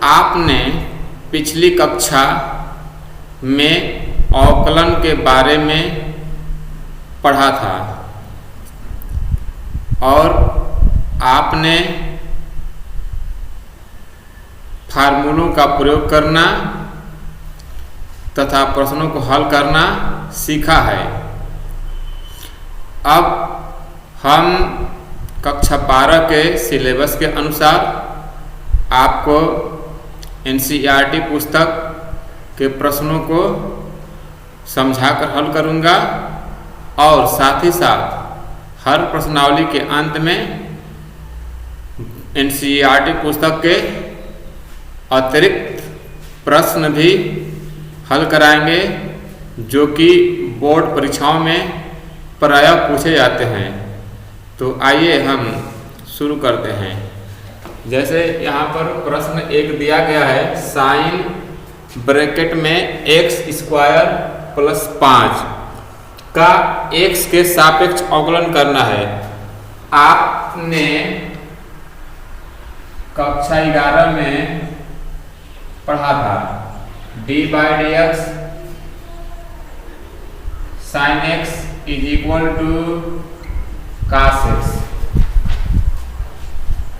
आपने पिछली कक्षा में अवकलन के बारे में पढ़ा था और आपने फार्मूलों का प्रयोग करना तथा प्रश्नों को हल करना सीखा है। अब हम कक्षा 12 के सिलेबस के अनुसार आपको NCERT पुस्तक के प्रश्नों को समझाकर हल करूंगा और साथ ही साथ हर प्रश्नावली के अंत में NCERT पुस्तक के अतिरिक्त प्रश्न भी हल कराएंगे जो कि बोर्ड परीक्षाओं में प्रायः पूछे जाते हैं। तो आइए हम शुरू करते हैं। जैसे यहाँ पर प्रश्न एक दिया गया है, साइन ब्रैकेट में x² + 5 का x के सापेक्ष अवकलन करना है। आपने कक्षा 11 में पढ़ा था d/dx sin x = cos x,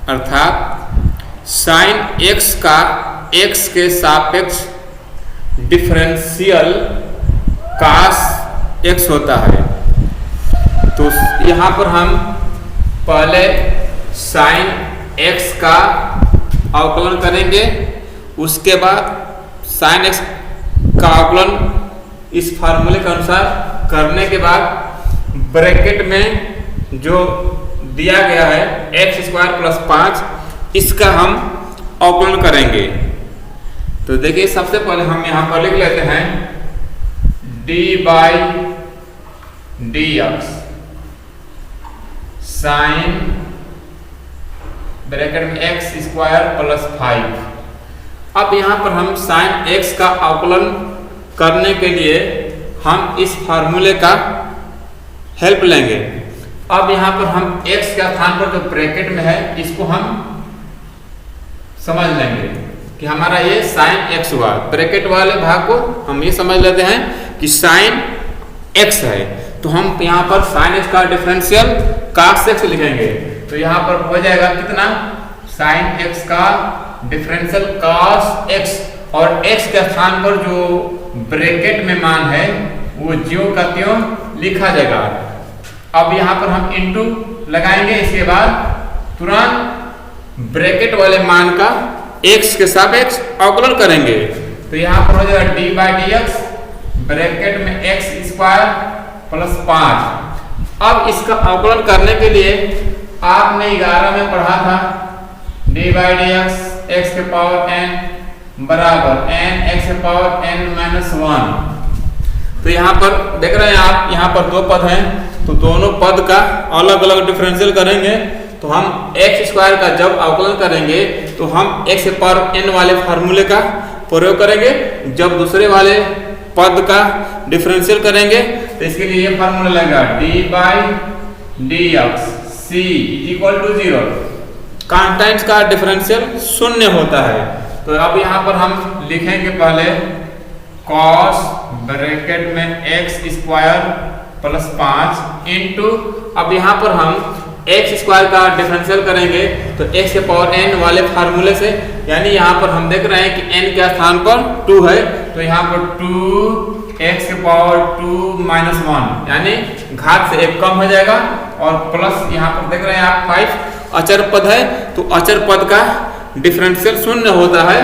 अर्थात साइन x का x के सापेक्ष डिफरेंशियल cos x होता है। तो यहाँ पर हम पहले साइन x का अवकलन करेंगे, उसके बाद साइन x का अवकलन इस फार्मूले के अनुसार करने के बाद ब्रैकेट में जो दिया गया है x² + 5, इसका हम अवकलन करेंगे। तो देखिए सबसे पहले हम यहाँ पर लिख लेते हैं d/dx साइन ब्रैकेट में x² + 5। अब यहाँ पर हम साइन x का अवकलन करने के लिए हम इस फार्मूले का हेल्प लेंगे। अब यहाँ पर हम x के स्थान पर जो ब्रैकेट में है इसको हम समझ लेंगे कि हमारा ये साइन x हुआ। ब्रैकेट वाले भाग को हम ये समझ लेते हैं कि साइन x है, तो हम यहाँ पर साइन x का डिफरेंशियल cos x लिखेंगे। तो यहाँ पर हो जाएगा कितना, साइन x का डिफरेंशियल cos x और x के स्थान पर जो ब्रैकेट में मान है वो ज्यों का त्यों लिखा जाएगा। अब यहाँ पर हम इंटू लगाएंगे, इसके बाद तुरंत ब्रैकेट वाले मान का x के सापेक्ष अवकलन करेंगे। तो यहाँ पर हो जाएगा d/dx ब्रैकेट में x² + 5। अब इसका अवकलन करने के लिए आपने 11 में पढ़ा था d/dx x⁻n = n(x⁻n-1)। तो यहाँ पर देख रहे हैं आप, यहाँ पर दो पद हैं, तो दोनों पद का अलग अलग डिफरेंशियल करेंगे। तो हम x² का जब अवकलन करेंगे तो हम x⁻n वाले फार्मूले का प्रयोग करेंगे। जब दूसरे वाले पद का डिफरेंशियल करेंगे तो इसके लिए ये फार्मूला लगेगा d/dx c = 0। कांस्टेंट्स का डिफरेंशियल 0 होता है। तो अब यहाँ पर हम लिखेंगे पहले cos ब्रैकेट में x² + 5 इंटू, अब यहाँ पर हम x² का डिफरेंशियल करेंगे तो x⁻n वाले फार्मूले से, यानी यहाँ पर हम देख रहे हैं कि n के स्थान पर 2 है, तो यहाँ पर 2x⁻2 - 1 यानी घात से 1 कम हो जाएगा और प्लस यहाँ पर देख रहे हैं आप 5 अचर पद है, तो अचर पद का डिफरेंशियल 0 होता है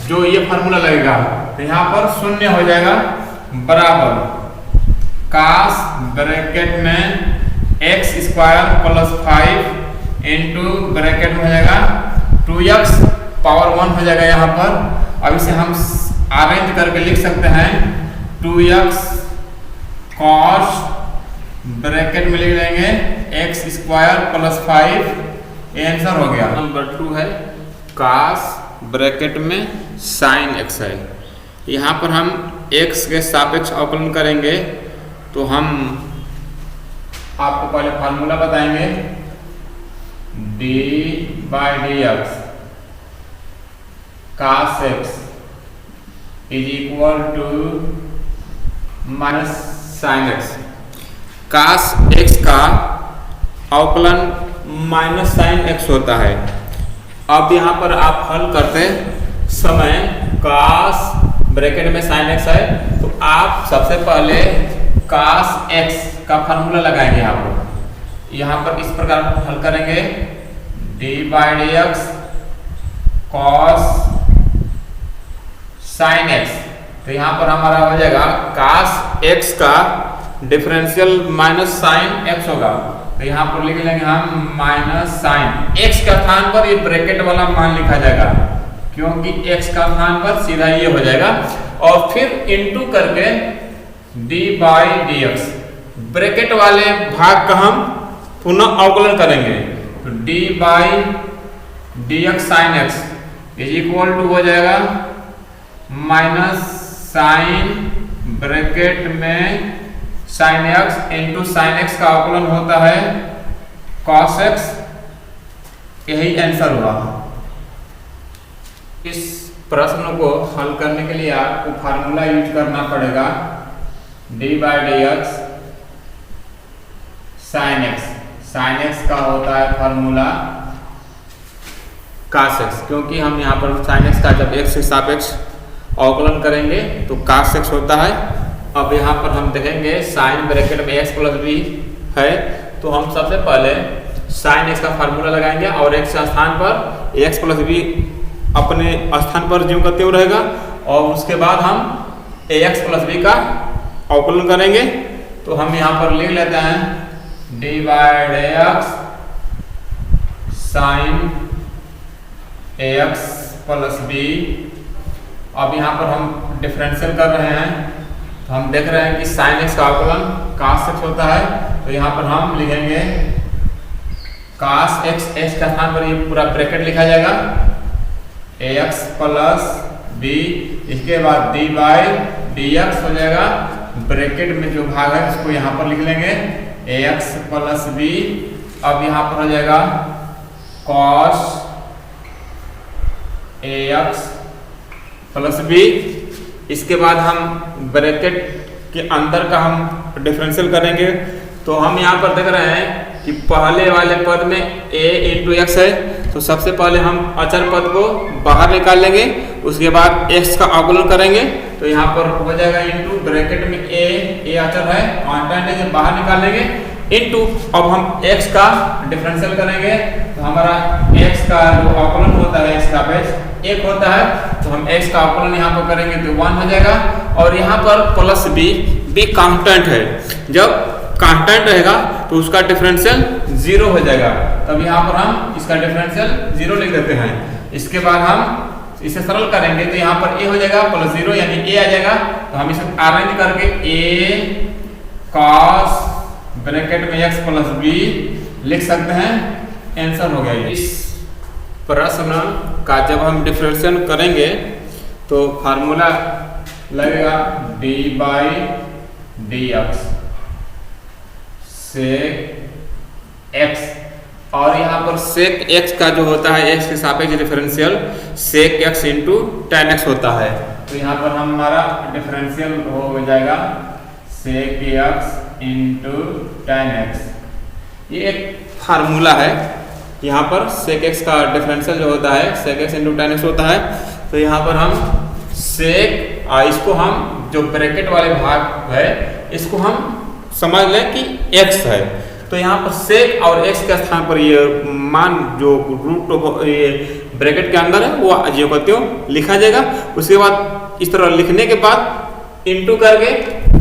जो ये फार्मूला लगेगा। तो यहाँ पर 0 हो जाएगा बराबर cos ब्रैकेट में x² + 5 इंटू ब्रैकेट में हो जाएगा 2x⁻1 हो जाएगा यहाँ पर। अब इसे हम अरेंज करके लिख सकते हैं 2x cos ब्रैकेट में लिख लेंगे x² + 5, ये आंसर हो गया। नंबर 2 है cos ब्रैकेट में sin x है। यहाँ पर हम x के सापेक्ष अवकलन करेंगे तो हम आपको पहले फार्मूला बताएंगे d/dx cos x is equal to minus sine x। cos x का अवकलन माइनस साइन x होता है। अब यहाँ पर आप हल करते समय cos ब्रैकेट में sin x है तो आप सबसे पहले cos x का फार्मूला लगाएंगे। यहाँ पर इस प्रकार हल करेंगे d by d x cos sine x। तो यहाँ पर हमारा हो जाएगा cos x का डिफरेंशियल माइनस साइन x होगा। तो यहाँ पर लिख लेंगे हम माइनस साइन x का स्थान पर ये ब्रैकेट वाला मान लिखा जाएगा, क्योंकि x का स्थान पर सीधा ये हो जाएगा। और फिर इनटू करके d by d x, bracket वाले भाग का हम पुनः अवकलन करेंगे। तो d by d x sine x is equal to हो जाएगा माइनस साइन ब्रैकेट में sine x into sine x का अवकलन होता है कॉस एक्स। यही आंसर हुआ। इस प्रश्न को हल करने के लिए आपको फार्मूला यूज करना पड़ेगा d by d x sine x. Sine x का होता है फार्मूला cos x, क्योंकि हम यहाँ पर साइन एक्स का जब x के सापेक्ष अवकलन करेंगे तो cos x होता है। अब यहाँ पर हम देखेंगे साइन ब्रैकेट में x प्लस बी है, तो हम सबसे पहले साइन x का फार्मूला लगाएंगे और x के स्थान पर x प्लस बी अपने स्थान पर ज्यों का त्यों रहेगा, और उसके बाद हम ax प्लस बी का अवकलन करेंगे। तो हम यहाँ पर लिख लेते हैं d by d x sine ax plus b. अब यहाँ पर हम डिफरेंशियल कर रहे हैं, तो हम देख रहे हैं कि साइन x का अवकलन cos x होता है। तो यहाँ पर हम लिखेंगे cos x, x का स्थान पर ये पूरा ब्रैकेट लिखा जाएगा ax प्लस b, इसके बाद d बाई डी एक्स हो जाएगा, ब्रैकेट में जो भाग है इसको यहाँ पर लिख लेंगे ax प्लस b। अब यहाँ पर हो जाएगा cos ax प्लस b। इसके बाद हम ब्रैकेट के अंदर का हम डिफरेंशियल करेंगे। तो हम यहाँ पर देख रहे हैं कि पहले वाले पद में a इंटू एक्स है, तो सबसे पहले हम अचर पद को बाहर निकाल लेंगे, उसके बाद x का अवकलन करेंगे। तो यहाँ पर हो जाएगा इंटू ब्रैकेट में a अचर है, कांस्टेंट है, जब बाहर निकाल लेंगे इंटू अब हम x का डिफरेंशियल करेंगे। तो हमारा x का जो अवकलन होता है x का बेस 1 होता है, तो हम x का अवकलन यहाँ पर करेंगे तो 1 हो जाएगा। और यहाँ पर प्लस b कांस्टेंट है, जब कांस्टेंट रहेगा तो उसका डिफरेंशियल 0 हो जाएगा, तब यहाँ पर हम इसका डिफरेंशियल 0 लिख देते हैं। इसके बाद हम इसे सरल करेंगे तो यहाँ पर a हो जाएगा प्लस 0 यानी a आ जाएगा। तो हम इसे अरेंज करके a cos ब्रैकेट में x प्लस b लिख सकते हैं। आंसर हो गया। इस प्रश्न का जब हम डिफरेंशियल करेंगे तो फार्मूला लगेगा d by d x sec x, और यहाँ पर सेक x का जो होता है x के सापेक्ष डिफरेंशियल सेक x इंटू टेन एक्स होता है। तो यहाँ पर हमारा डिफरेंशियल हो जाएगा सेक x इंटू टेन एक्स। ये एक फार्मूला है। यहाँ पर सेक x का डिफरेंशियल जो होता है सेक x इंटू टेन एक्स होता है। तो यहाँ पर हम सेक इसको हम जो ब्रैकेट वाले भाग है इसको हम समझ लें कि x है। तो यहाँ पर सेक और x के स्थान पर ये मान जो रूट ये ब्रैकेट के अंदर है वो ज्यों का त्यों लिखा जाएगा। उसके बाद इस तरह लिखने के बाद इंटू करके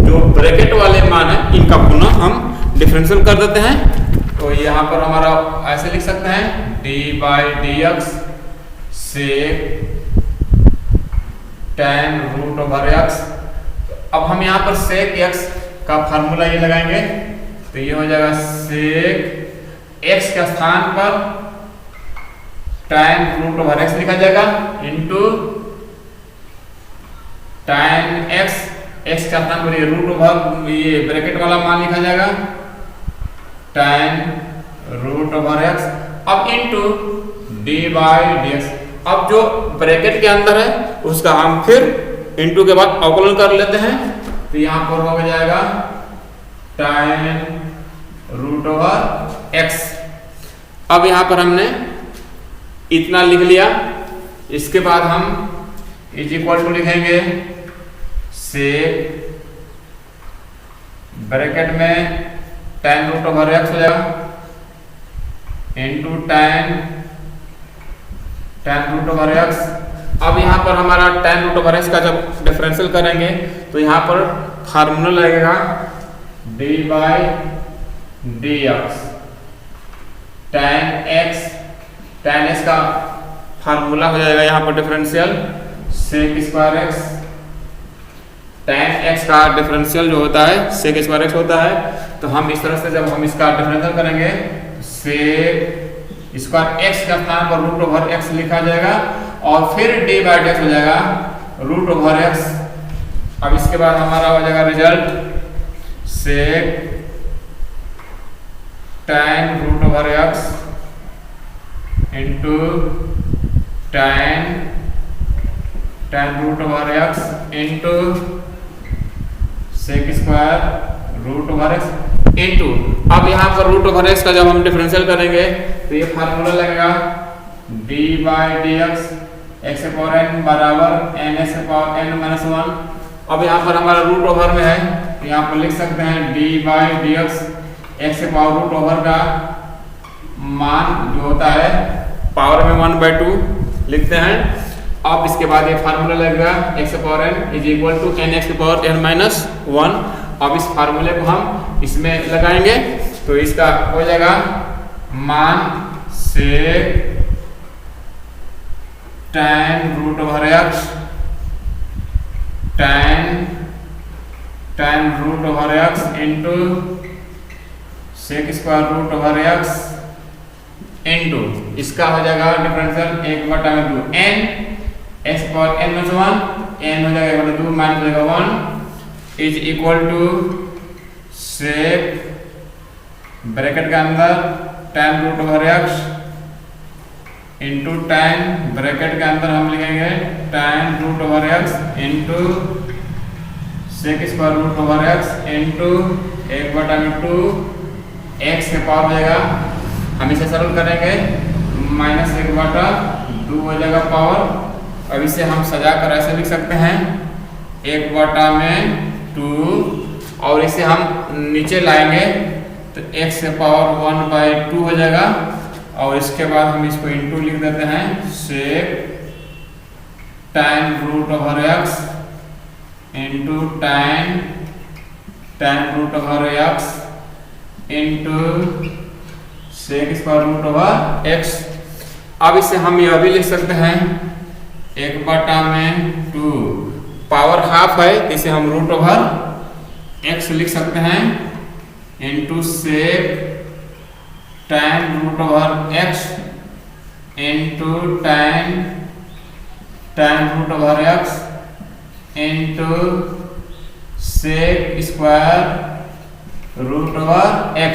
जो ब्रैकेट वाले मान है इनका पुनः हम डिफरेंशियल कर देते हैं। तो यहाँ पर हमारा ऐसे लिख सकते हैं d by d x sec tan root over x। अब हम यहाँ पर सेक x का फार्मूला ये लगाएंगे, तो ये हो जाएगा सेक x के स्थान पर टेन रूट ओवर x लिखा जाएगा इंटू टेन x, x के स्थान पर ये रूट ओवर ये ब्रैकेट वाला मान लिखा जाएगा टेन रूट ओवर x। अब into d by d x. अब जो ब्रैकेट के अंदर है उसका हम फिर इनटू के बाद अवकलन कर लेते हैं। तो यहाँ पर हो जाएगा tan √x। अब यहाँ पर हमने इतना लिख लिया। इसके बाद हम इज इक्वल टू लिखेंगे से ब्रैकेट में tan √x हो जाएगा इंटू tan √x। अब यहाँ पर हमारा tan √x का जब डिफरेंशियल करेंगे तो यहाँ पर फार्मूला लगेगा d/dx tan x का फार्मूला हो जाएगा यहाँ पर differential sec² x। tan x का डिफरेंशियल जो होता है sec² x होता है। तो हम इस तरह से जब हम इसका डिफरेंशियल करेंगे sec² x के स्थान पर √x लिखा जाएगा और फिर d/dx हो जाएगा √x। अब इसके बाद हमारा हो जाएगा result sec tan √x into tan √x into sec² √x into. अब यहाँ पर √x का जब हम डिफरेंशियल करेंगे तो ये फार्मूला लगेगा d/dx x⁴n बराबर n⁻n-1। अब यहाँ पर हमारा √ओवर में है तो यहाँ पर लिख सकते हैं d/dx x⁴ का मान जो होता है पावर में 1/2 लिखते हैं। अब इसके बाद ये फार्मूला लगेगा x⁴n is equal to n(x⁴n-1)। अब इस फार्मूले को हम इसमें लगाएंगे तो इसका हो जाएगा मान से tan √x √x into sec² √x into इसका हो जाएगा डिफरेंशियल 1/2 n x⁴n-1 n हो जाएगा 1/2 माइनस हो जाएगा 1 is equal to sec bracket के अंदर tan √x into tan bracket के अंदर हम लिखेंगे tan √x into sec² √x into 1/2 x के पावर हो जाएगा। हम इसे सरल करेंगे -1/2 हो जाएगा पावर। अब इसे हम सजा कर ऐसे लिख सकते हैं 1/2 और इसे हम नीचे लाएंगे तो x के पावर 1/2 हो जाएगा। और इसके बाद हम इसको इंटू लिख देते हैं sec tan √x into tan √x into sec² x। अब इसे हम यह भी लिख सकते हैं 1/2 पावर हाफ है इसे हम √x लिख सकते हैं into sec tan √x into tan √x into sec² √x।